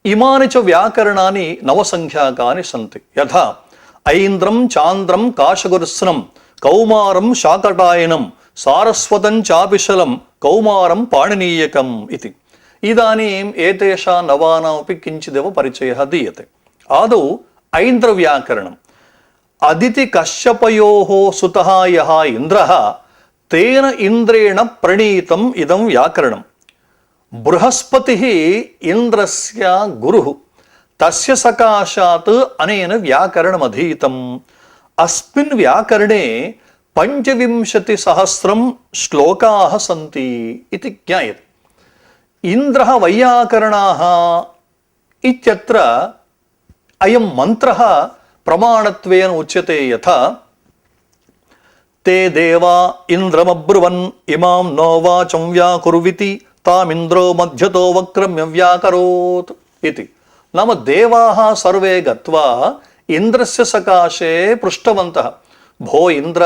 इमानि च व्याकरणानि नवसङ्ख्याकानि सन्ति। यथा ऐन्द्रं चान्द्रं काशगुरुस्नं कौमारं शाकटायनं सारस्वतं चापिशलं कौमारं पाणिनीयकम् इति। इदानीम् एतेषां नवानामपि किञ्चिदेव परिचयः दीयते। आदौ ऐन्द्रव्याकरणम्। अदितिकश्यपयोः सुतः यः इन्द्रः तेन इन्द्रेण प्रणीतम् इदं व्याकरणम्। बृहस्पतिः इन्द्रस्य गुरुः, तस्य सकाशात् अनेन व्याकरणमधीतम्। अस्मिन् व्याकरणे 25,000 श्लोकाः सन्ति इति ज्ञायते। इन्द्रः वैयाकरणाः इत्यत्र अयं मन्त्रः प्रमाणत्वेन उच्यते। यथा ते देवा इन्द्रमब्रुवन् इमां नो वाचं व्याकुर्विति तामिन्द्रो मध्यतो वक्रम्य व्याकरोत् इति। नाम देवाः सर्वे गत्वा इन्द्रस्य सकाशे पृष्टवन्तः, भो इन्द्र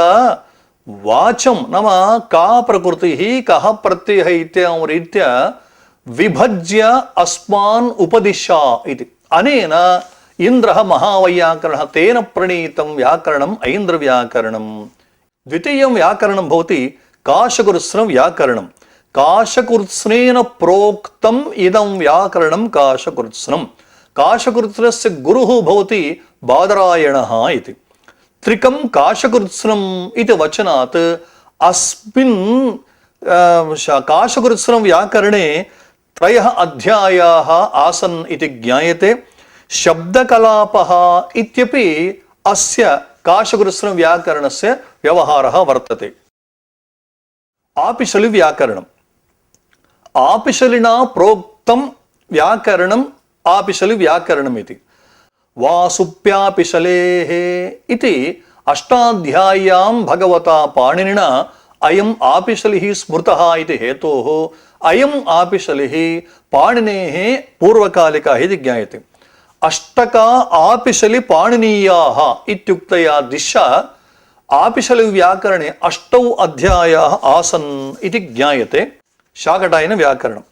वाचं नाम का प्रकृतिः कः प्रत्ययः इत्येवं रीत्या विभज्य अस्मान् उपदिशा इति। अनेन इन्द्रः महावैयाकरणः, तेन प्रणीतं व्याकरणम् ऐन्द्रव्याकरणम्। द्वितीयं व्याकरणं भवति काशकृत्स्न व्याकरणं। काशकृत्स्नेन प्रोक्तम् इदं व्याकरणं काशकृत्स्नम्। काशकृत्स्नस्य गुरुः भवति बादरायणः इति। त्रिकं काशकृत्स्नम् इति वचनात् अस्मिन् काशकृत्स्न व्याकरणे 3 अध्यायाः आसन् इति ज्ञायते। शब्दकलापः इत्यपि अस्य काशकृत्स्न व्याकरणस्य व्यवहारः वर्तते। आपिशलि व्याकरणम्। आपिशलिना प्रोक्तं व्याकरणम् आपिशलि व्याकरणम् इति। वासुप्यापिशलेः इति अष्टाध्याय्यां भगवता पाणिनिना अयम् आपिशलिः स्मृतः इति हेतोः अयम् आपिशलिः पाणिनेः पूर्वकालिकः इति ज्ञायते। अष्टका आपिशलि पाणिनीयाः इत्युक्तया दिशा आपिशलि व्याकरणे 8 अध्यायाः आसन् इति ज्ञायते। शाकटायन व्याकरणम्।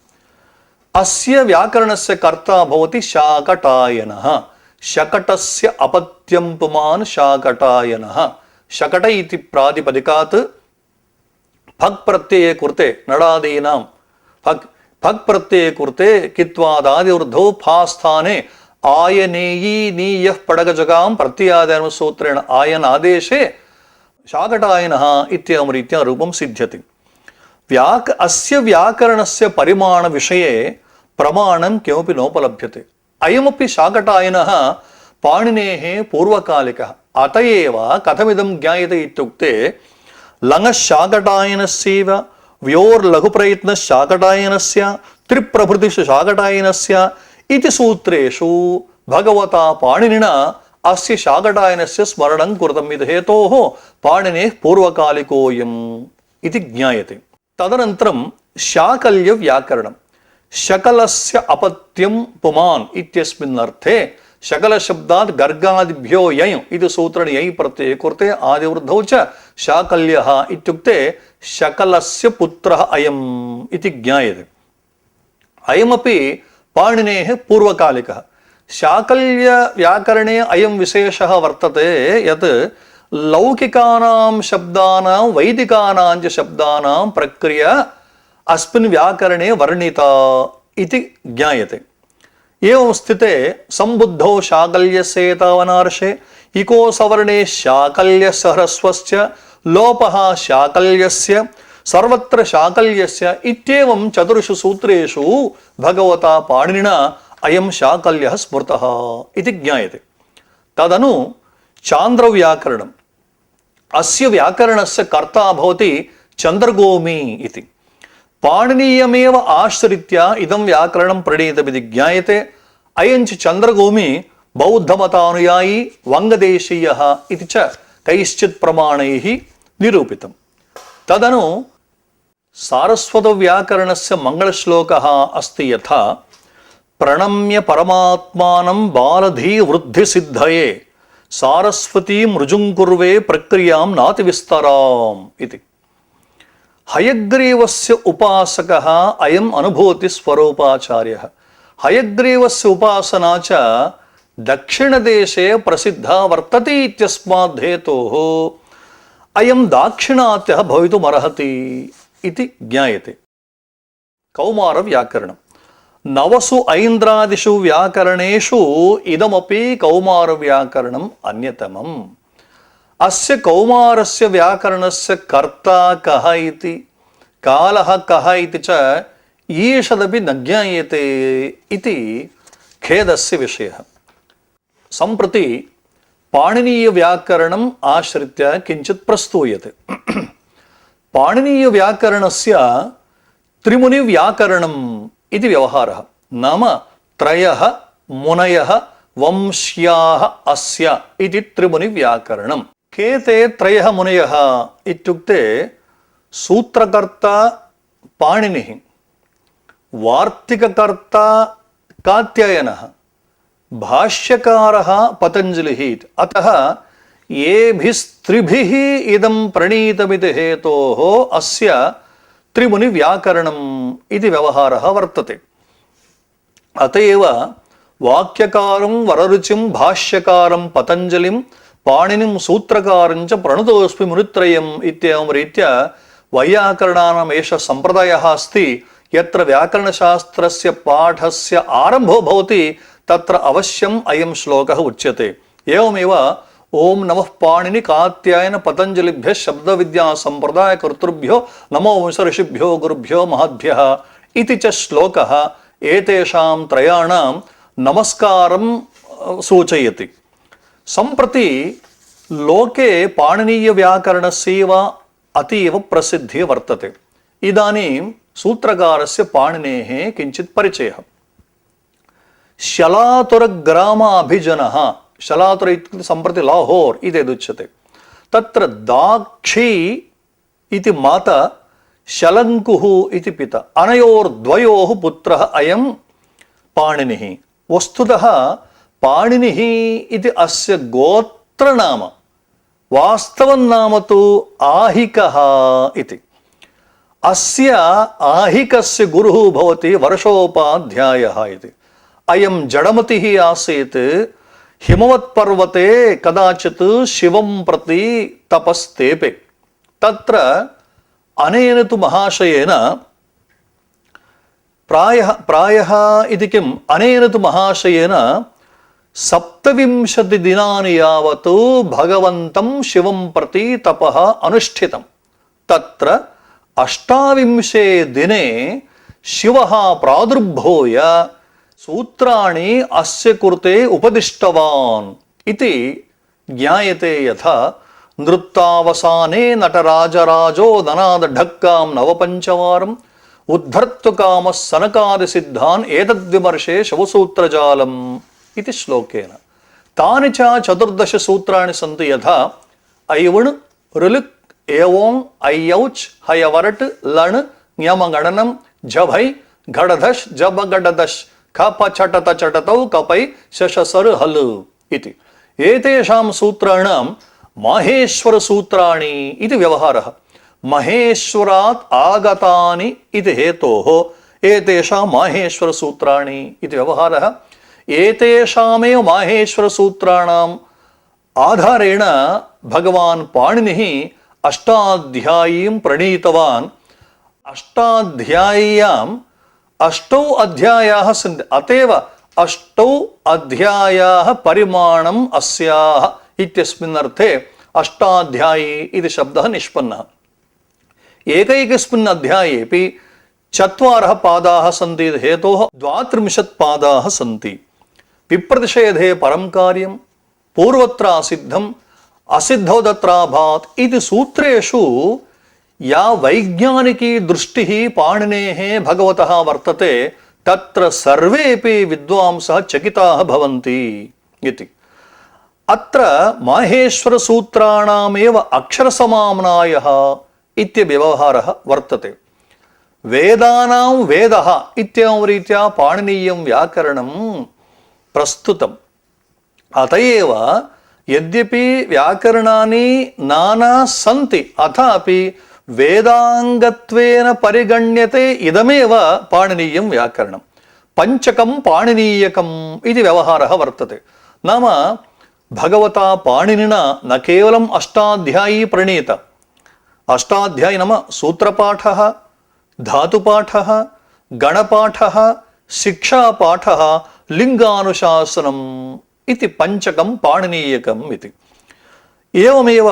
अस्य व्याकरणस्य कर्ता भवति शाकटायनः। शकटस्य अपत्यं पुमान् शाकटायनः। शकट इति प्रातिपदिकात् फक् प्रत्यये कृते नडादीनां फक् प्रत्यये कृते कित्वादादिवृद्धौ फा स्थाने आयनेयी नीयः पडगजगां प्रत्ययादेन सूत्रेण आयन आदेशे शाकटायनः इत्येवं रीत्या रूपं सिद्ध्यति। अस्य व्याकरणस्य परिमाणविषये प्रमाणं किमपि नोपलभ्यते। अयमपि शाकटायनः पाणिनेः पूर्वकालिकः। अत एव कथमिदं ज्ञायते इत्युक्ते लङः शाकटायनस्यैव व्योर्लघुप्रयत्नः शाकटायनस्य त्रिप्रभृतिषु शाकटायनस्य इति सूत्रेषु भगवता पाणिनिना अस्य शाकटायनस्य स्मरणं कृतम् इति हेतोः पाणिनेः पूर्वकालिकोऽयम् इति ज्ञायते। तदनन्तरं शाकल्यव्याकरणम्। शकलस्य अपत्यं पुमान् इत्यस्मिन् अर्थे शकलशब्दात् गर्गादिभ्यो यञ् इति सूत्रेण यञ् प्रत्यये कृते आदिवृद्धौ च शाकल्यः इत्युक्ते शकलस्य पुत्रः अयम् इति ज्ञायते। अयमपि पाणिनेः पूर्वकालिकः। शाकल्यव्याकरणे अयं विशेषः वर्तते यत् लौकिकानां शब्दानां वैदिकानां च शब्दानां प्रक्रिया अस्मिन् व्याकरणे वर्णिता इति ज्ञायते। एवं स्थिते संबुद्धौ शाकल्यस्येतावनार्षे इको सवर्णे शाकल्यस्य ह्रस्वस्य लोपः शाकल्यस्य सर्वत्र शाकल्यस्य इत्येवं चतुर्षु सूत्रेषु भगवता पाणिनिना अयं शाकल्यः स्मृतः इति ज्ञायते। तदनु चान्द्रव्याकरणम् अस्य व्याकरणस्य कर्ता भवति चन्द्रगोमी इति। पाणिनीयमेव आश्रित्य इदं व्याकरणं प्रणीतमिति ज्ञायते। अयञ्च चन्द्रगोमी बौद्धमतानुयायी वङ्गदेशीयः इति च कैश्चित् प्रमाणैः निरूपितम्। तदनु सारस्वतव्याकरणस्य मङ्गलश्लोकः अस्ति यथा प्रणम्य परमात्मानं बालधीवृद्धिसिद्धये सारस्वतीं ऋजुङ्कुर्वे प्रक्रियां नातिविस्तराम् इति। हयग्रीवस्य उपासकः अयम् अनुभूतिस्वरूपाचार्यः। हयग्रीवस्य उपासना च दक्षिणदेशे प्रसिद्धा वर्तते इत्यस्मात् हेतोः अयं दाक्षिणात्यः भवितुमर्हति इति ज्ञायते। कौमारव्याकरणम् नवसु ऐन्द्रादिषु व्याकरणेषु इदमपि कौमारव्याकरणम् अन्यतमम्। अस्य कौमारस्य व्याकरणस्य कर्ता कः इति कालः कः इति च ईषदपि न ज्ञायते इति खेदस्य विषयः। सम्प्रति पाणिनीयव्याकरणम् आश्रित्य किञ्चित् प्रस्तूयते। पाणिनीयव्याकरणस्य त्रिमुनिव्याकरणम् इति व्यवहारः। नाम त्रयः मुनयः वंश्याः अस्य इति त्रिमुनिव्याकरणम्। के ते त्रयः मुनयः इत्युक्ते सूत्रकर्ता पाणिनिः, वार्तिककर्ता कात्यायनः, भाष्यकारः पतञ्जलिः। अतः येभिस्त्रिभिः इदं प्रणीतमिति हेतोः अस्य त्रिमुनिव्याकरणम् इति व्यवहारः वर्तते। अत एव वाक्यकारं वररुचिं भाष्यकारं पतञ्जलिं पाणिनिं सूत्रकारं च प्रणतोऽस्मि मुनित्रयम् इत्येवं रीत्या वैयाकरणानाम् एषः सम्प्रदायः अस्ति। यत्र व्याकरणशास्त्रस्य पाठस्य आरम्भो भवति तत्र अवश्यम् अयं श्लोकः उच्यते। एवमेव ओम नमः पाणिनि कात्यायन पतंजलिभ्यः शब्दविद्या संप्रदायकर्तृभ्यो नमो वंशऋषिभ्यो गुरुभ्यो महद्भ्यः इति च श्लोकः एतेषां त्रयाणां नमस्कारं सूचयति। सम्प्रति लोके पाणिनीयव्याकरणस्यैव अतीव प्रसिद्धिः वर्तते। इदानीं सूत्रकारस्य पाणिनेः किञ्चित् परिचयः। शलातुरग्रामाभिजनः, शलातुर इत्युक्ते सम्प्रति लाहोर् इति यदुच्यते, तत्र दाक्षी इति माता शलङ्कुः इति पिता, अनयोर्द्वयोः पुत्रः अयं पाणिनिः। वस्तुतः पाणिनिः इति अस्य गोत्रनाम, वास्तवं नाम तु आहिकः इति। अस्य आहिकस्य गुरुः भवति वर्षोपाध्यायः इति। अयं जडमतिः आसीत्। हिमवत्पर्वते कदाचित् शिवं प्रति तपस्तेपे। तत्र अनेन तु महाशयेन प्रायः इति किम्, अनेन तु महाशयेन 27 दिनानि यावत् भगवन्तं शिवं प्रति तपः अनुष्ठितं। तत्र 28 दिने शिवः प्रादुर्भूय सूत्राणि अस्य कृते उपदिष्टवान् इति ज्ञायते। यथा नृत्तावसाने नटराजराजो दनाद ढक्कां नवपञ्चवारम् उद्धर्तुकामः सनकादिसिद्धान् एतद्विमर्शे शवसूत्रजालम् इति श्लोकेन। तानि च 14 सूत्राणि सन्ति। यथा ऐवण् ऋलुक् एवोङ् ऐयौच् हयवरट् लण् ञमगणनं झभै घडधश जब गडदश खप चटत चटतौ कपै शशसर हल इति एतेषां सूत्राणां माहेश्वर सूत्राणि इति व्यवहारः महेश्वरात् आगतानि इति हेतोः एतेषां माहेश्वर सूत्राणि इति व्यवहारः एतेषामेव माहेश्वर सूत्राणाम् आधारेण भगवान् पाणिनिः अष्टाध्यायीं प्रणीतवान् अष्टाध्याय्याम् अष्टौ अध्यायाः सन्ति अतएव अष्टौ अध्यायाः परिमाणम् अस्याः इत्यस्मिन् अर्थे अष्टाध्यायी इति शब्दः निष्पन्नः एकैकस्मिन् अध्यायेऽपि चत्वारः पादाः सन्ति इति हेतोः 32 पादाः सन्ति विप्रतिषेधे परं कार्यं पूर्वत्र असिद्धम् असिद्धौ तत्राभात् इति सूत्रेषु या वैज्ञानिकी दृष्टिः पाणिनेः भगवतः वर्तते तत्र सर्वेपि विद्वांसः चकिताः भवन्ति इति अत्र माहेश्वर सूत्राणामेव अक्षरसमाम्नायः इत्यव्यवहारः वर्तते वेदानां वेदः इत्येवं रीत्या पाणिनीयं व्याकरणं प्रस्तुतम् अतएव यद्यपि व्याकरणानि नाना सन्ति अथापि वेदांगत्वेन परिगण्यते इदमेव पाणिनीयं व्याकरणं पंचकं पाणिनीयकम् इति व्यवहारः वर्तते नाम भगवता पाणिनिना न केवलम् अष्टाध्यायी प्रणीत अष्टाध्यायी नाम सूत्रपाठः धातुपाठः गणपाठः शिक्षापाठः लिंगानुशासनम् इति पंचकं पाणिनीयकम् इति एवमेव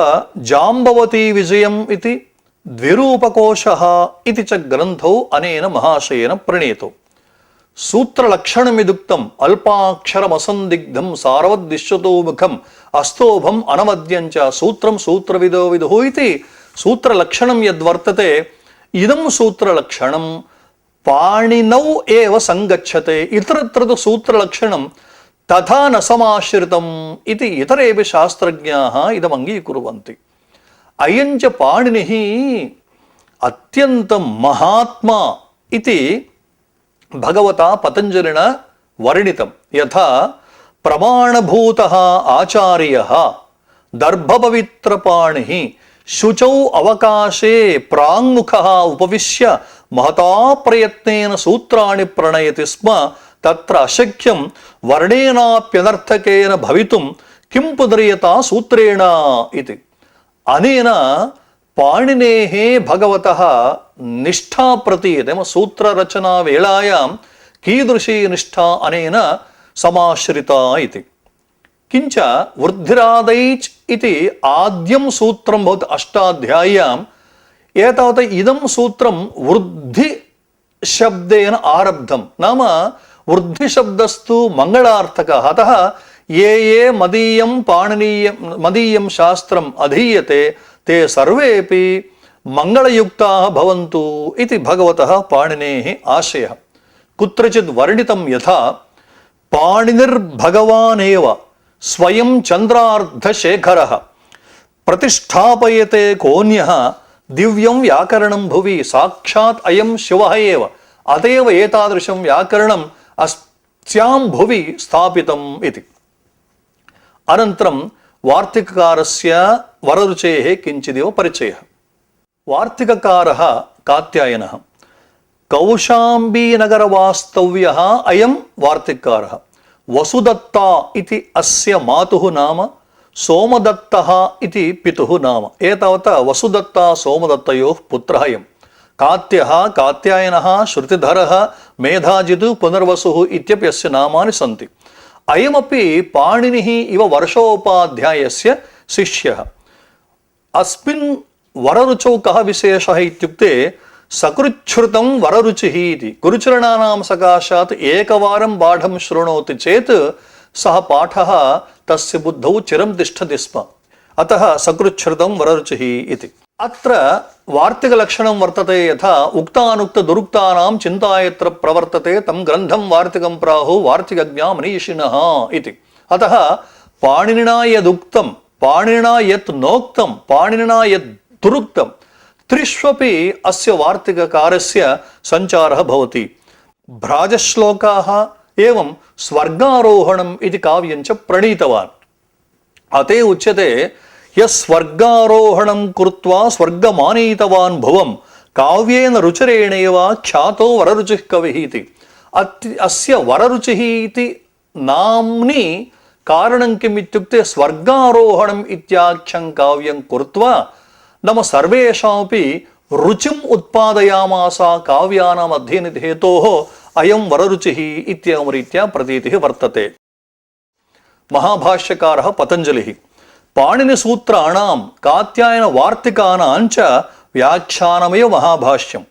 जाम्बवती विजयम् इति द्विरूपकोशः इति च ग्रन्थौ अनेन महाशयेन प्रणीतौ सूत्रलक्षणमिदुक्तम् अल्पाक्षरमसन्दिग्धं सारवद्दिश्यतो मुखम् अस्तोभम् अनवद्यं च सूत्रं सूत्रविदो विदुः इति सूत्रलक्षणं यद्वर्तते इदं सूत्रलक्षणं पाणिनौ एव संगच्छते इतरत्र तु सूत्रलक्षणं तथा न समाश्रितम् इति इतरेपि शास्त्रज्ञाः इदम् अङ्गीकुर्वन्ति अयञ्च पाणिनिः अत्यन्तं महात्मा इति भगवता पतञ्जलिना वर्णितं यथा प्रमाणभूतः आचार्यः दर्भपवित्रपाणिः शुचौ अवकाशे प्राङ्मुखः उपविश्य महता प्रयत्नेन सूत्राणि प्रणयति स्म तत्र अशक्यं वर्णेनाप्यनर्थकेन भवितुं किं पुदर्यता सूत्रेण इति अनेन पाणिनेः भगवतः निष्ठा प्रतीयते सूत्ररचना वेलायां कीदृशी निष्ठा अनेन समाश्रिता इति किञ्च वृद्धिरादैच् इति आद्यं सूत्रं भवति अष्टाध्याय्याम् एतावत् इदं सूत्रं वृद्धि शब्देन आरब्धं नाम वृद्धिशब्दस्तु मङ्गलार्थकः अतः ये ये मदीयं शास्त्रम् अधीयते ते सर्वेपि मङ्गलयुक्ताः भवन्तु इति भगवतः पाणिनेः आशयः कुत्रचित् वर्णितं यथा पाणिनिर्भगवानेव स्वयं चन्द्रार्धशेखरः प्रतिष्ठापयते कोऽन्यः दिव्यं व्याकरणं भुवि साक्षात् अयं शिवः एव अतएव एतादृशं व्याकरणम् अस्यां भुवि स्थापितम् इति अनन्तरं वार्तिककारस्य वररुचेः किञ्चिदेव परिचयः वार्तिककारः कात्यायनः कौशाम्बीनगरवास्तव्यः अयं वार्तिककारः वसुदत्ता इति अस्य मातुः नाम सोमदत्तः इति पितुः नाम एतावता वसुदत्ता सोमदत्तयोः पुत्रः अयं कात्यः कात्यायनः श्रुतिधरः मेधाजितु पुनर्वसुः इत्यपि अस्य नामानि सन्ति अयमपि पाणिनिः इव वर्षोपाध्यायस्य शिष्यः अस्मिन् वररुचौ कः विशेषः इत्युक्ते सकृच्छ्रुतं वररुचिः इति गुरुचरणानां सकाशात् एकवारं पाठं शृणोति चेत् सः पाठः तस्य बुद्धौ चिरं तिष्ठति स्म अतः सकृच्छ्रुतं वररुचिः इति अत्र वार्तिकलक्षणं वर्तते यथा उक्तानुक्त दुरुक्तानां चिन्ता यत्र प्रवर्तते तं ग्रन्थं वार्तिकं प्राहुः वार्तिकज्ञा मनीषिणः इति अतः पाणिनिना यदुक्तं पाणिनिना यत् नोक्तं पाणिनिना यत् दुरुक्तं त्रिष्वपि अस्य वार्तिककारस्य सञ्चारः भवति भ्राजश्लोकाः एवं स्वर्गारोहणम् इति काव्यं च प्रणीतवान्। अते उच्यते यस्वर्गारोहणं कृत्वा स्वर्गमानीतवान् भुवं काव्येन रुचिरेणैव ख्यातो वररुचिः कविः इति। अस्य वररुचिः इति नाम्नि कारणं किम् इत्युक्ते स्वर्गारोहणम् इत्याख्यं काव्यं कृत्वा नाम सर्वेषामपि रुचिम् उत्पादयामास काव्यानाम् अध्ययनहेतोः अयं वररुचिः इत्येवं रीत्या प्रतीतिः वर्तते। महाभाष्यकारः पतञ्जलिः पाणिनिसूत्राणां कात्यायनवार्तिकानां च व्याख्यानमेव महाभाष्यम्।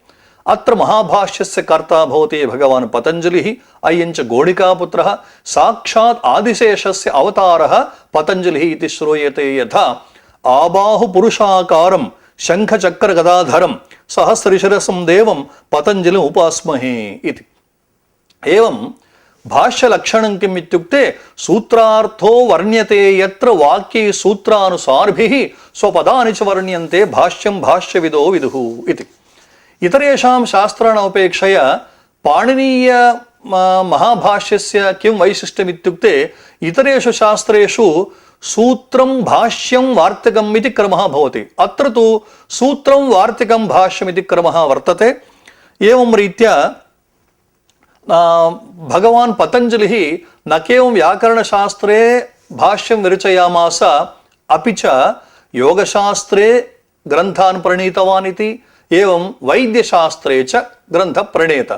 अत्र महाभाष्यस्य कर्ता भवति भगवान् पतञ्जलिः, अयं च गोणिकापुत्रः, साक्षात् आदिशेषस्य अवतारः पतञ्जलिः इति श्रूयते। यथा आबाहुपुरुषाकारं शङ्खचक्रगदाधरं सहस्रशिरसं देवं पतञ्जलिम् उपास्महे इति। एवं भाष्यलक्षणं किम् इत्युक्ते सूत्रार्थो वर्ण्यते यत्र वाक्ये सूत्रानुसारिभिः स्वपदानि च वर्ण्यन्ते भाष्यं भाष्यविदो विदुः इति। इतरेषां शास्त्राणामपेक्षया पाणिनीय महाभाष्यस्य किं वैशिष्ट्यम् इत्युक्ते इतरेषु शास्त्रेषु सूत्रं भाष्यं वार्तिकम् इति क्रमः भवति। अत्र तु सूत्रं वार्तिकं भाष्यम् इति क्रमः वर्तते। एवं रीत्या भगवान् पतञ्जलिः न केवलं व्याकरणशास्त्रे भाष्यं विरचयामास, अपि च योगशास्त्रे ग्रन्थान् प्रणीतवान् इति, एवं वैद्यशास्त्रे च ग्रन्थ प्रणेत।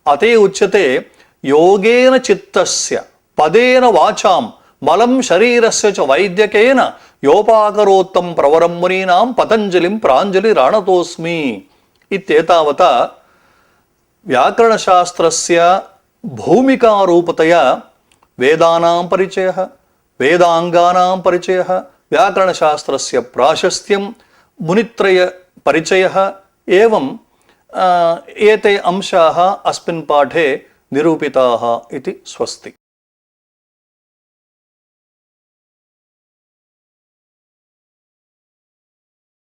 अते उच्यते योगेन चित्तस्य पदेन वाचां मलं शरीरस्य च वैद्यकेन योपाकरोत्तं प्रवरं मुनीनां पतञ्जलिं प्राञ्जलिराणतोऽस्मि इत्येतावता व्याकरणशास्त्रस्य भूमिकारूपतया वेदानां परिचयः, वेदाङ्गानां परिचयः, व्याकरणशास्त्रस्य प्राशस्त्यं, मुनित्रय परिचयः, एवं एते अंशाः अस्मिन् पाठे निरूपिताः इति स्वस्ति।